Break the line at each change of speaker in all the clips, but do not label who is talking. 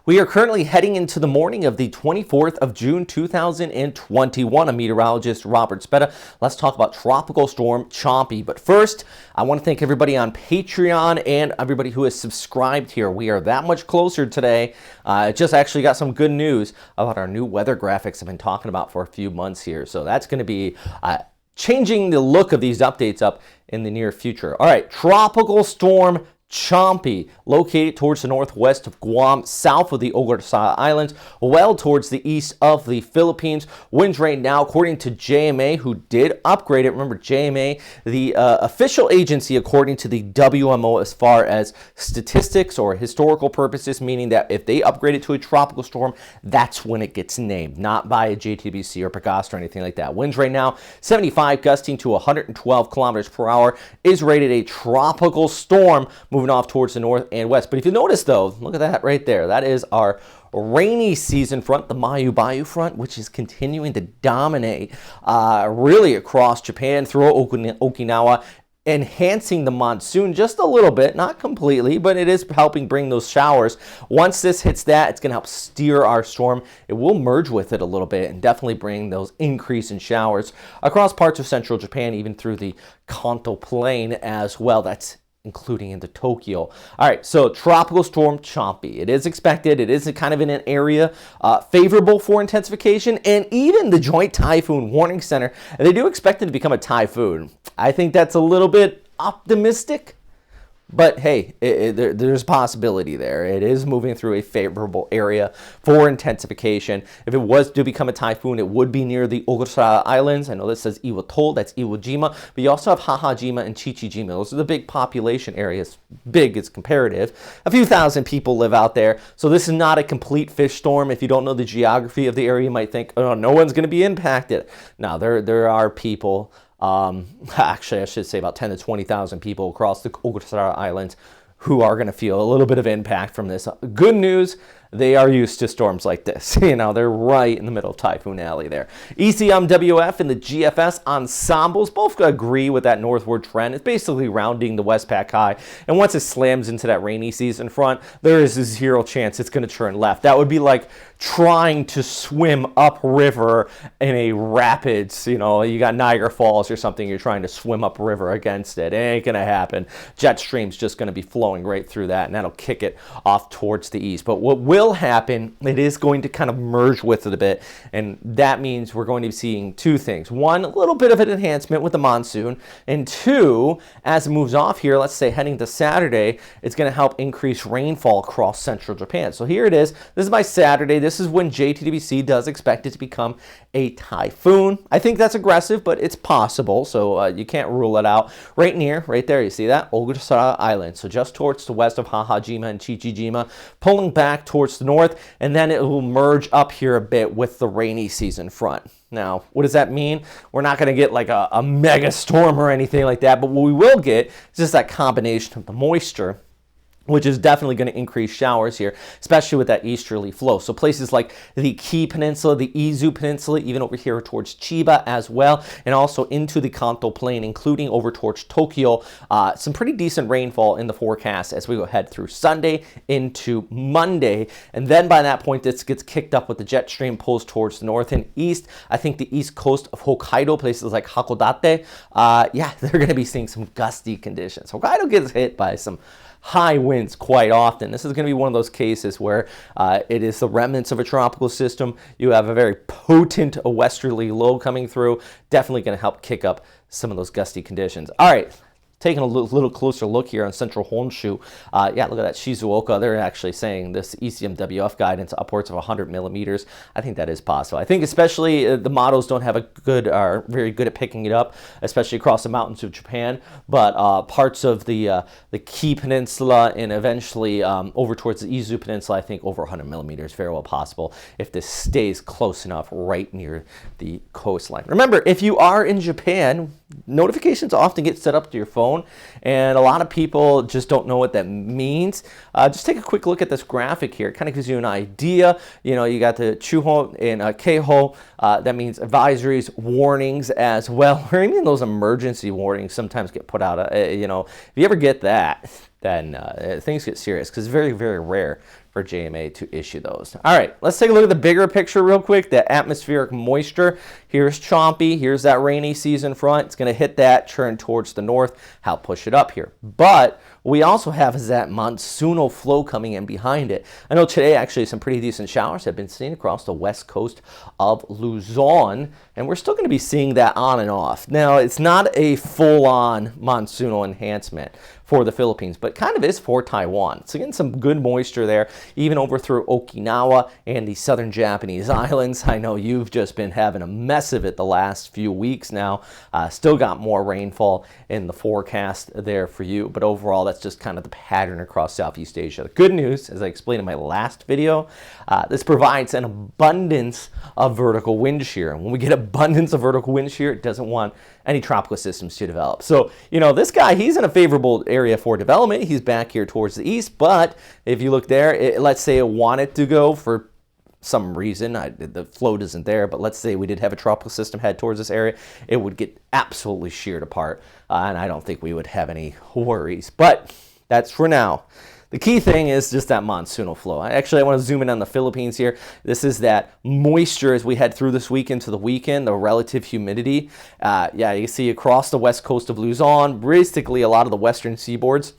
We are currently heading into the morning of the 24th of June, 2021. I'm meteorologist Robert Speta. Let's talk about Tropical Storm Champi. But first, I want to thank everybody on Patreon and everybody who has subscribed here. We are that much closer today. I just actually got some good news about our new weather graphics I've been talking about for a few months here. So that's going to be changing the look of these updates up in the near future. All right, Tropical Storm Champi, located towards the northwest of Guam, south of the Ogasawara Islands, well towards the east of the Philippines. Winds right now, according to JMA, who did upgrade it. Remember, JMA, the official agency, according to the WMO, as far as statistics or historical purposes, meaning that if they upgrade it to a tropical storm, that's when it gets named, not by a JTBC or Pagast or anything like that. Winds right now, 75, gusting to 112 kilometers per hour, is rated a tropical storm, moving off towards the north and west. But if you notice, though, look at that right there. That is our rainy season front, the Mayu Bayou front, which is continuing to dominate really across Japan, through Okinawa, enhancing the monsoon just a little bit, not completely, but it is helping bring those showers. Once this hits that, it's going to help steer our storm. It will merge with it a little bit and definitely bring those increase in showers across parts of central Japan, even through the Kanto Plain as well. That's including into Tokyo. All right, so Tropical Storm Champi. It is expected. It is kind of in an area favorable for intensification, and even the Joint Typhoon Warning Center, they do expect it to become a typhoon. I think that's a little bit optimistic, but hey, there's possibility there. It is moving through a favorable area for intensification. If it was to become a typhoon, it would be near the Ogasawara Islands. I know this says Iwo, that's Iwo Jima, but you also have Hahajima and Chichijima. Those are the big population areas. Big is comparative. A few thousand people live out there, so this is not a complete fish storm. If you don't know the geography of the area, you might think, oh, no one's going to be impacted. Now, there are people. Actually, I should say about 10 to 20,000 people across the Ogasawara Islands who are going to feel a little bit of impact from this. Good news, they are used to storms like this. You know, they're right in the middle of Typhoon Alley there. ECMWF and the GFS ensembles both agree with that northward trend. It's basically rounding the Westpac high. And once it slams into that rainy season front, there is a 0 chance it's going to turn left. That would be like trying to swim upriver in a rapids. You know, you got Niagara Falls or something, you're trying to swim upriver against it. It ain't going to happen. Jet stream's just going to be flowing right through that, and that'll kick it off towards the east. But what will happen, it is going to kind of merge with it a bit, and that means we're going to be seeing two things. One, a little bit of an enhancement with the monsoon, and two, as it moves off here, let's say heading to Saturday, it's going to help increase rainfall across central Japan. So here it is. This is my Saturday. This is when JTBC does expect it to become a typhoon. I think that's aggressive, but it's possible, so you can't rule it out. Right there, you see that? Ogasawara Island. So just towards the west of Hahajima and Chichijima, pulling back towards the north, and then it will merge up here a bit with the rainy season front. Now, what does that mean? We're not going to get like a mega storm or anything like that, but what we will get is just that combination of the moisture, which is definitely going to increase showers here, especially with that easterly flow. So places like the Kii Peninsula, the Izu Peninsula, even over here towards Chiba as well, and also into the Kanto Plain, including over towards Tokyo. Some pretty decent rainfall in the forecast as we go ahead through Sunday into Monday. And then by that point, this gets kicked up with the jet stream pulls towards the north and east. I think the east coast of Hokkaido, places like Hakodate, they're going to be seeing some gusty conditions. Hokkaido gets hit by some high winds quite often. This is going to be one of those cases where it is the remnants of a tropical system. You have a very potent westerly low coming through. Definitely going to help kick up some of those gusty conditions. All right. Taking a little closer look here on central Honshu. Look at that Shizuoka. They're actually saying this ECMWF guidance upwards of 100 millimeters. I think that is possible. I think especially the models don't have are very good at picking it up, especially across the mountains of Japan. But parts of the Kii Peninsula and eventually over towards the Izu Peninsula, I think over 100 millimeters, very well possible if this stays close enough right near the coastline. Remember, if you are in Japan, notifications often get set up to your phone, and a lot of people just don't know what that means. Just take a quick look at this graphic here. It kind of gives you an idea. You know, you got the Chuho and Keiho. That means advisories, warnings as well, or even those emergency warnings sometimes get put out. You know, if you ever get that, then things get serious, because it's very, very rare for JMA to issue those. All right, let's take a look at the bigger picture real quick. The atmospheric moisture. Here's Champi. Here's that rainy season front. It's going to hit that, turn towards the north, help push it up here. But what we also have is that monsoonal flow coming in behind it. I know today actually some pretty decent showers have been seen across the west coast of Luzon, and we're still going to be seeing that on and off. Now, it's not a full-on monsoonal enhancement for the Philippines, but kind of is for Taiwan. So getting some good moisture there, even over through Okinawa and the southern Japanese islands. I know you've just been having a mess of it the last few weeks now. Still got more rainfall in the forecast there for you, but overall that's just kind of the pattern across Southeast Asia. The good news, as I explained in my last video, this provides an abundance of vertical wind shear. And when we get abundance of vertical wind shear, it doesn't want any tropical systems to develop. So, you know, this guy, he's in a favorable area for development. He's back here towards the east, but if you look there, let's say it wanted to go for some reason, the float isn't there, but let's say we did have a tropical system head towards this area, it would get absolutely sheared apart, and I don't think we would have any worries. But that's for now. The key thing is just that monsoonal flow. I want to zoom in on the Philippines here. This is that moisture as we head through this week into the weekend, the relative humidity. Yeah, you see across the west coast of Luzon, basically a lot of the western seaboards.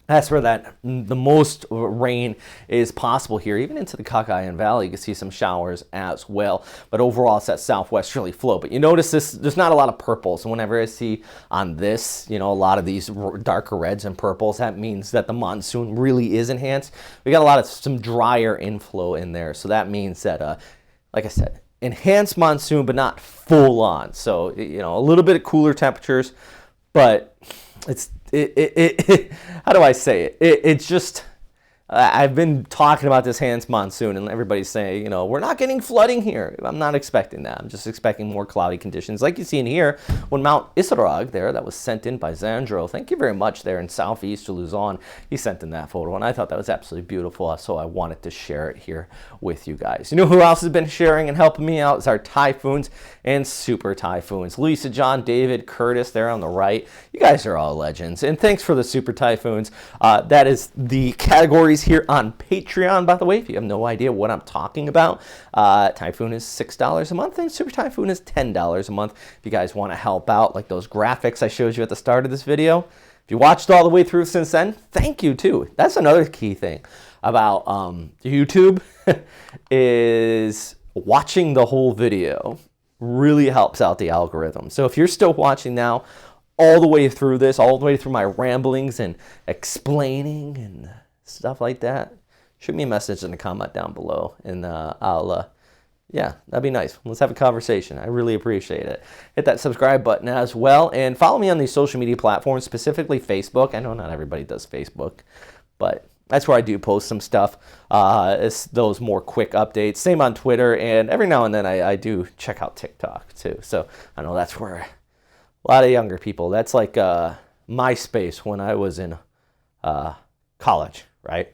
That's where the most rain is possible here. Even into the Cagayan Valley, you can see some showers as well. But overall, it's that southwesterly flow. But you notice this, there's not a lot of purples. So whenever I see on this, you know, a lot of these darker reds and purples, that means that the monsoon really is enhanced. We got a lot of some drier inflow in there. So that means that, like I said, enhanced monsoon, but not full on. So, you know, a little bit of cooler temperatures, but it's, how do I say it? It's just, I've been talking about this enhanced monsoon, and everybody's saying, you know, we're not getting flooding here. I'm not expecting that. I'm just expecting more cloudy conditions. Like you see in here, when Mount Isarog there, that was sent in by Zandro. Thank you very much there in southeast Luzon. He sent in that photo, and I thought that was absolutely beautiful, so I wanted to share it here with you guys. You know who else has been sharing and helping me out is our typhoons and super typhoons. Lisa, John, David, Curtis there on the right. You guys are all legends, and thanks for the super typhoons. That is the categories here on Patreon, by the way, if you have no idea what I'm talking about. Typhoon is $6 a month and Super Typhoon is $10 a month. If you guys want to help out, like those graphics I showed you at the start of this video, if you watched all the way through since then, thank you too. That's another key thing about YouTube is watching the whole video really helps out the algorithm. So if you're still watching now all the way through this, all the way through my ramblings and explaining and stuff like that, shoot me a message in the comment down below, and yeah, that'd be nice. Let's have a conversation. I really appreciate it. Hit that subscribe button as well, and follow me on these social media platforms, specifically Facebook. I know not everybody does Facebook, but that's where I do post some stuff. It's those more quick updates. Same on Twitter, and every now and then I do check out TikTok too. So I know that's where a lot of younger people, that's like MySpace when I was in college, right?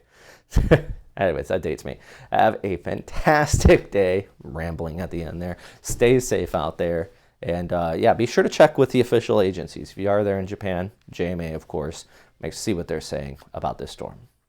Anyways, that dates me. Have a fantastic day. Rambling at the end there. Stay safe out there. And yeah, be sure to check with the official agencies. If you are there in Japan, JMA, of course, see what they're saying about this storm.